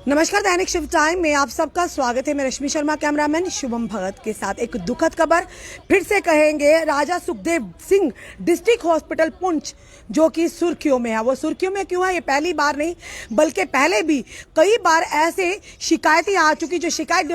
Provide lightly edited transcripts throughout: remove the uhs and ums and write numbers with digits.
नमस्कार, दैनिक शिव टाइम में आप सबका स्वागत है। मैं रश्मि शर्मा, कैमरामैन शुभम भगत के साथ। एक दुखद खबर फिर से कहेंगे। राजा सुखदेव सिंह डिस्ट्रिक्ट हॉस्पिटल पुंछ जो कि सुर्खियों में है। वो सुर्खियों में क्यों है, ये पहली बार नहीं बल्कि पहले भी कई बार ऐसे शिकायतें आ चुकी। जो शिकायत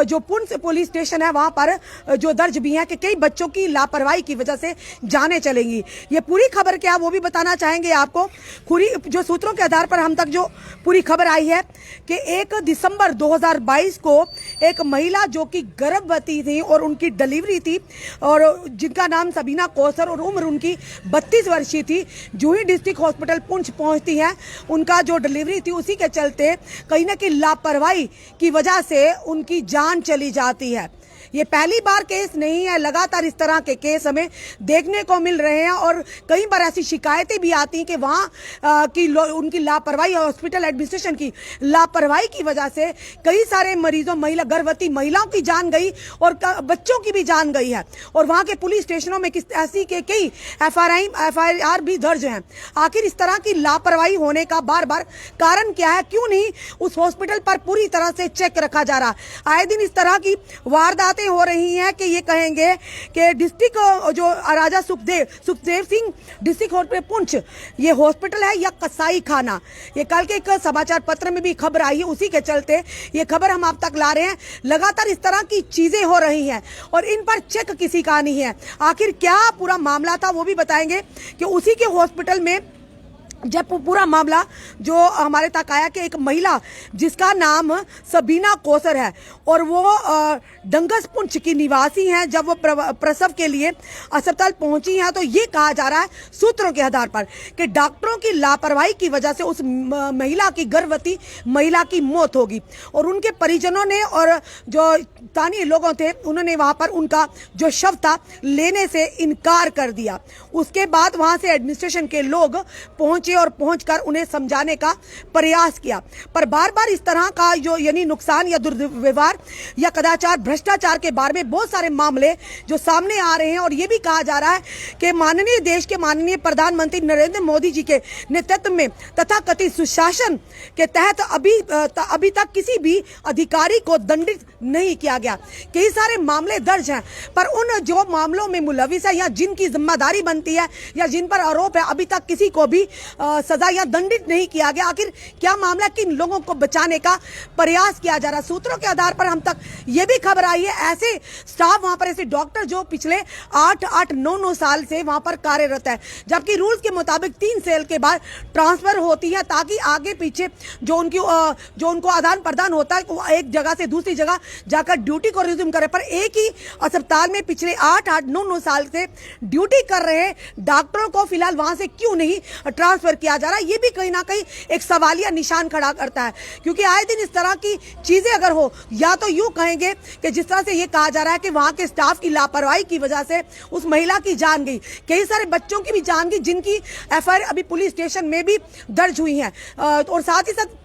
जो पुंछ पुलिस स्टेशन है वहां पर जो दर्ज भी है कि कई बच्चों की लापरवाही की वजह से जाने चलेंगी। ये पूरी खबर क्या वो भी बताना चाहेंगे आपको। पूरी जो सूत्रों के आधार पर हम तक जो पूरी खबर आई है कि 1 दिसंबर 2022 को एक महिला जो कि गर्भवती थी और उनकी डिलीवरी थी और जिनका नाम सबीना कौसर और उम्र उनकी 32 वर्षीय थी, जो ही डिस्ट्रिक्ट हॉस्पिटल पुंछ पहुंचती है, उनका जो डिलीवरी थी उसी के चलते कहीं ना कहीं लापरवाही की वजह से उनकी जान चली जाती है। ये पहली बार केस नहीं है, लगातार इस तरह के केस हमें देखने को मिल रहे हैं और कई बार ऐसी शिकायतें भी आती हैं कि वहाँ की उनकी लापरवाही, हॉस्पिटल एडमिनिस्ट्रेशन की लापरवाही की वजह से कई सारे मरीजों, गर्भवती महिलाओं की जान गई और बच्चों की भी जान गई है। और वहाँ के पुलिस स्टेशनों में ऐसी के कई FIR भी दर्ज हैं। आखिर इस तरह की लापरवाही होने का बार बार कारण क्या है? क्यों नहीं उस हॉस्पिटल पर पूरी तरह से चेक रखा जा रहा? आए दिन इस तरह की वारदात हो रही हैं कि ये कहेंगे कि डिस्ट्रिक्ट जो राजा सुखदेव सिंह डिस्ट्रिक्ट हॉस्पिटल पुंछ, ये हॉस्पिटल है या कसाई खाना? ये कल के एक समाचार पत्र में भी खबर आई है, उसी के चलते ये खबर हम आप तक ला रहे हैं। लगातार इस तरह की चीजें हो रही हैं और इन पर चेक किसी का नहीं है। आखिर क्या पूरा मामला था वो भी बताएंगे कि उसी के हॉस्पिटल में जब पूरा मामला जो हमारे तक आया कि एक महिला जिसका नाम सबीना कौसर है और वो डंगस पुंछ की निवासी हैं, जब वो प्रसव के लिए अस्पताल पहुंची हैं तो ये कहा जा रहा है सूत्रों के आधार पर कि डॉक्टरों की लापरवाही की वजह से उस महिला की, गर्भवती महिला की मौत होगी। और उनके परिजनों ने और जो स्थानीय लोगों थे उन्होंने वहां पर उनका जो शव था लेने से इनकार कर दिया। उसके बाद वहां से एडमिनिस्ट्रेशन के लोग पहुंचे और पहुंचकर उन्हें समझाने का प्रयास किया, पर बार बार इस तरह का जो यानी नुकसान या दुर्व्यवहार या कदाचार, भ्रष्टाचार के बारे में बहुत सारे मामले जो सामने आ रहे हैं। और ये भी कहा जा रहा है कि देश के माननीय प्रधानमंत्री नरेंद्र मोदी जी के नेतृत्व में तथाकथित सुशासन के तहत अभी तक किसी भी अधिकारी को दंडित नहीं किया गया। कई सारे मामले दर्ज हैं, पर उन जो मामलों में मुलविस है या जिनकी जिम्मेदारी बनती है या जिन पर आरोप है, अभी तक किसी को भी सजा या दंडित नहीं किया गया। आखिर क्या मामला, किन लोगों को बचाने का प्रयास किया जा रहा? सूत्रों के आधार पर हम तक यह भी खबर आई है ऐसे स्टाफ वहां पर, ऐसे डॉक्टर जो पिछले 8-9 साल से वहां पर कार्यरत है, जबकि रूल्स के मुताबिक 3 साल के बाद ट्रांसफर होती है ताकि आगे पीछे जो उनको आदान प्रदान होता है वो एक जगह से दूसरी जगह जाकर ड्यूटी को रिज्यूम करे। पर एक ही अस्पताल में पिछले 8-9 साल से ड्यूटी कर रहे डॉक्टरों को फिलहाल वहां से क्यों नहीं ट्रांसफर किया जा रहा है? ये भी कहीं ना कहीं एक सवालिया निशान खड़ा करता है, क्योंकि आए दिन इस तरह की चीजें अगर हो, या तो यूं कहेंगे कि जिस तरह से ये कहा जा रहा है कि वहां के स्टाफ की लापरवाही की वजह से उस महिला की जान गई, कई सारे बच्चों की भी जान गई जिनकी FIR अभी पुलिस स्टेशन में भी दर्ज हुई है। और साथ ही साथ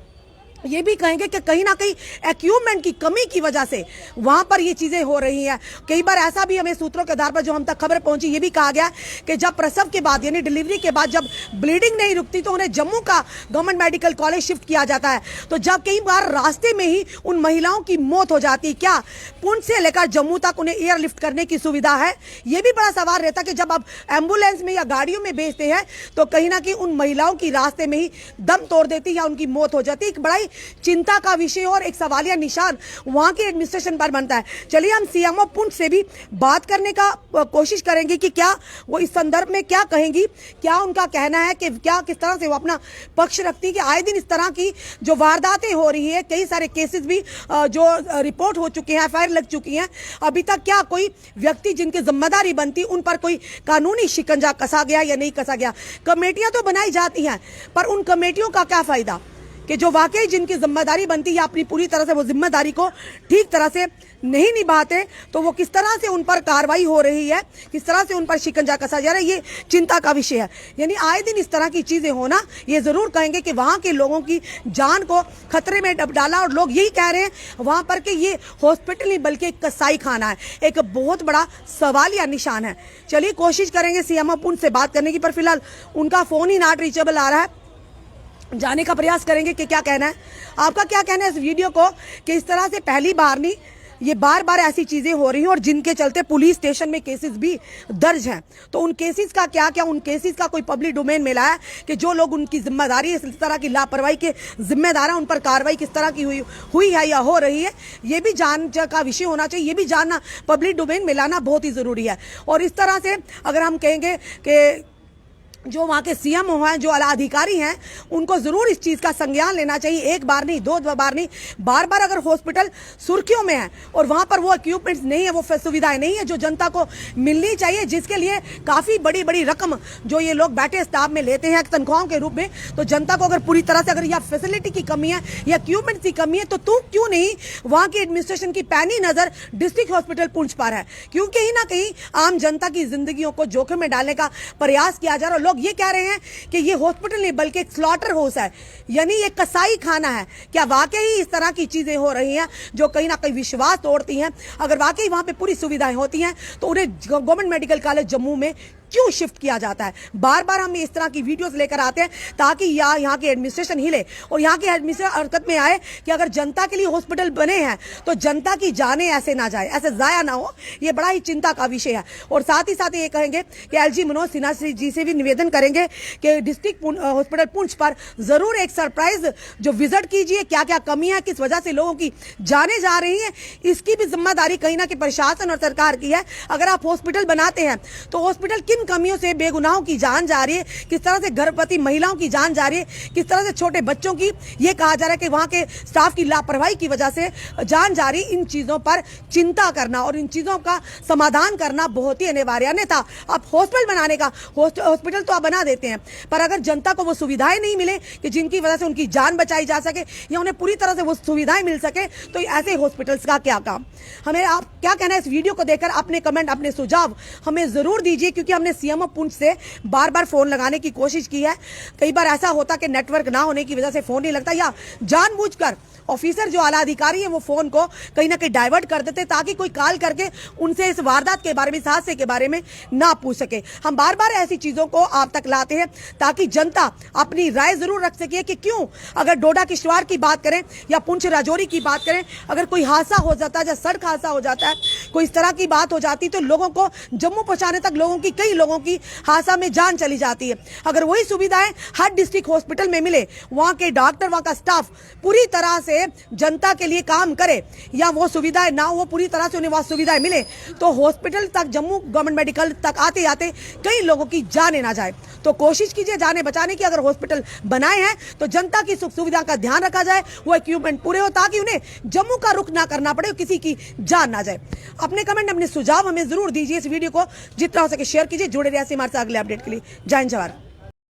ये भी कहेंगे कि कहीं ना कहीं इक्विपमेंट की कमी की वजह से वहां पर ये चीजें हो रही हैं। कई बार ऐसा भी हमें सूत्रों के आधार पर जो हम तक खबर पहुंची, ये भी कहा गया कि जब प्रसव के बाद यानी डिलीवरी के बाद जब ब्लीडिंग नहीं रुकती तो उन्हें जम्मू का गवर्नमेंट मेडिकल कॉलेज शिफ्ट किया जाता है। तो जब कई बार रास्ते में ही उन महिलाओं की मौत हो जाती, क्या पुंछ से लेकर जम्मू तक उन्हें एयरलिफ्ट करने की सुविधा है? ये भी बड़ा सवाल रहता कि जब आप एम्बुलेंस में या गाड़ियों में भेजते हैं तो कहीं ना कहीं उन महिलाओं की रास्ते में ही दम तोड़ देती या उनकी मौत हो जाती। एक बड़ा चिंता का विषय और एक सवालिया निशान वहां के एडमिनिस्ट्रेशन पर बनता है। चलिए हम CMO पुंछ से भी बात करने का कोशिश करेंगे कि क्या वो इस संदर्भ में क्या कहेंगी, क्या उनका कहना है कि क्या किस तरह से वो अपना पक्ष रखती है कि आए दिन इस तरह की जो वारदातें हो रही है, कई सारे केसेस भी जो रिपोर्ट हो चुके हैं, FIR लग चुकी हैं, अभी तक क्या कोई व्यक्ति जिनकी जिम्मेदारी बनती उन पर कोई कानूनी शिकंजा कसा गया या नहीं कसा गया? कमेटियां तो बनाई जाती हैं, पर उन कमेटियों का क्या फायदा कि जो वाकई जिनकी जिम्मेदारी बनती है अपनी पूरी तरह से वो जिम्मेदारी को ठीक तरह से नहीं निभाते, तो वो किस तरह से उन पर कार्रवाई हो रही है, किस तरह से उन पर शिकंजा कसा जा रहा है, ये चिंता का विषय है। यानी आए दिन इस तरह की चीजें होना, ये जरूर कहेंगे कि वहां के लोगों की जान को खतरे में डाला। और लोग यही कह रहे हैं वहां पर कि ये हॉस्पिटल नहीं बल्कि एक कसाई खाना है, एक बहुत बड़ा सवाल या निशान है। चलिए कोशिश करेंगे CMO पुंछ से बात करने की, पर फिलहाल उनका फोन ही नॉट रीचेबल आ रहा है। जाने का प्रयास करेंगे कि क्या कहना है। आपका क्या कहना है इस वीडियो को कि इस तरह से पहली बार नहीं, ये बार बार ऐसी चीजें हो रही हैं और जिनके चलते पुलिस स्टेशन में केसेस भी दर्ज हैं। तो उन केसेस का क्या उन केसेस का कोई पब्लिक डोमेन मिला है कि जो लोग उनकी जिम्मेदारी इस तरह की लापरवाही के जिम्मेदार हैं, उन पर कार्रवाई किस तरह की हुई है या हो रही है, ये भी जांच का विषय होना चाहिए। ये भी जानना, पब्लिक डोमेन में लाना बहुत ही जरूरी है। और इस तरह से अगर हम कहेंगे कि जो वहाँ के सीएम हैं, जो आला अधिकारी हैं, उनको जरूर इस चीज का संज्ञान लेना चाहिए। एक बार नहीं, दो बार नहीं, बार बार अगर हॉस्पिटल सुर्खियों में है और वहां पर वो इक्विपमेंट्स नहीं है, वो सुविधाएं नहीं है जो जनता को मिलनी चाहिए, जिसके लिए काफी बड़ी बड़ी रकम जो ये लोग बैठे स्टाफ में लेते हैं तनख्वाहों के रूप में, तो जनता को अगर पूरी तरह से अगर यह फैसिलिटी की कमी है या इक्विपमेंट्स की कमी है, तो क्यों नहीं वहां की एडमिनिस्ट्रेशन की पैनी नजर डिस्ट्रिक्ट हॉस्पिटल पुंछ पर है। क्योंकि कहीं ना कहीं आम जनता की जिंदगियों को जोखिम में डालने का प्रयास किया जा रहा है। लोग ये कह रहे हैं कि ये हॉस्पिटल नहीं बल्कि एक स्लॉटर हाउस है, यानी ये कसाई खाना है। क्या वाकई इस तरह की चीजें हो रही हैं जो कहीं ना कहीं विश्वास तोड़ती हैं? अगर वाकई वहां पे पूरी सुविधाएं होती हैं तो उन्हें गवर्नमेंट मेडिकल कॉलेज जम्मू में क्यों शिफ्ट किया जाता है? बार बार हम इस तरह की वीडियोस लेकर आते हैं ताकि यहाँ की एडमिनिस्ट्रेशन हिले और यहाँ की एडमिनिस्ट्रेशन हरकत में आए कि अगर जनता के लिए हॉस्पिटल बने हैं तो जनता की जाने ऐसे ना जाए, ऐसे जाया ना हो। ये बड़ा ही चिंता का विषय है। और साथ ही ये कहेंगे कि एलजी मनोज सिन्हा जी से भी निवेदन करेंगे कि डिस्ट्रिक्ट हॉस्पिटल पुंछ पर जरूर एक सरप्राइज जो विजिट कीजिए, क्या क्या कमी है, किस वजह से लोगों की जाने जा रही है, इसकी भी जिम्मेदारी कहीं ना कहीं प्रशासन और सरकार की है। अगर आप हॉस्पिटल बनाते हैं तो हॉस्पिटल किन कमियों से बेगुनाहों की जान जा रही है, किस तरह से गर्भवती महिलाओं की जान जा रही है, किस तरह से छोटे बच्चों की, ये कहा जा रहा है कि वहां के स्टाफ की लापरवाही की वजह से जान जा रही। इन चीजों पर चिंता करना और इन चीजों का समाधान करना बहुत ही अनिवार्य है। अन्यथा आप हॉस्पिटल बनाने का हॉस्पिटल तो आप बना देते हैं, पर अगर जनता को वो सुविधाएं नहीं मिले कि जिनकी वजह से उनकी जान बचाई जा सके या उन्हें पूरी तरह से वो सुविधाएं मिल सके, तो ऐसे हॉस्पिटल्स का क्या काम? हमें आप क्या कहना है इस वीडियो को देखकर? अपने कमेंट, अपने सुझाव हमें जरूर दीजिए, क्योंकि हमने सीएमओ पुंछ से बार बार फोन लगाने की कोशिश की है। कई बार ऐसा होता कि नेटवर्क ना होने की वजह से फोन नहीं लगता, या जानबूझकर ऑफिसर जो आला अधिकारी है वो फोन को कहीं ना कहीं डाइवर्ट कर देते ताकि कोई कॉल करके उनसे इस वारदात के बारे में, इस हादसे के बारे में ना पूछ सके। हम बार बार ऐसी चीजों को आप तक लाते हैं ताकि जनता अपनी राय जरूर रख सके कि क्यों, अगर डोडा किश्तवाड़ की बात करें या पुंछ राजौरी की बात करें, अगर कोई हादसा हो जाता है या सड़क हादसा हो जाता है, कोई इस तरह की बात हो जाती तो लोगों को जम्मू पहुंचाने तक कई लोगों की हादसा में जान चली जाती है। अगर वही सुविधाएं हर डिस्ट्रिक्ट हॉस्पिटल में मिले, वहां के डॉक्टर, वहां का स्टाफ पूरी तरह से जनता के लिए काम करे, या वो सुविधाएं ना हो, पूरी तरह से उन्हें वहां सुविधाएं मिले, तो हॉस्पिटल तक, जम्मू गवर्नमेंट मेडिकल तक आते आते कई लोगों की जाने ना जाए। तो कोशिश कीजिए जाने बचाने की। अगर हॉस्पिटल बनाए हैं तो जनता की सुख सुविधा का ध्यान रखा जाए, वो इक्विपमेंट पूरे हो ताकि उन्हें जम्मू का रुख ना करना पड़े, किसी की जान ना जाए। अपने कमेंट, अपने सुझाव हमें जरूर दीजिए। इस वीडियो को जितना हो सके शेयर कीजिए। जुड़े रहिए हमारे साथ अगले अपडेट के लिए। जय हिंद, जवाहर।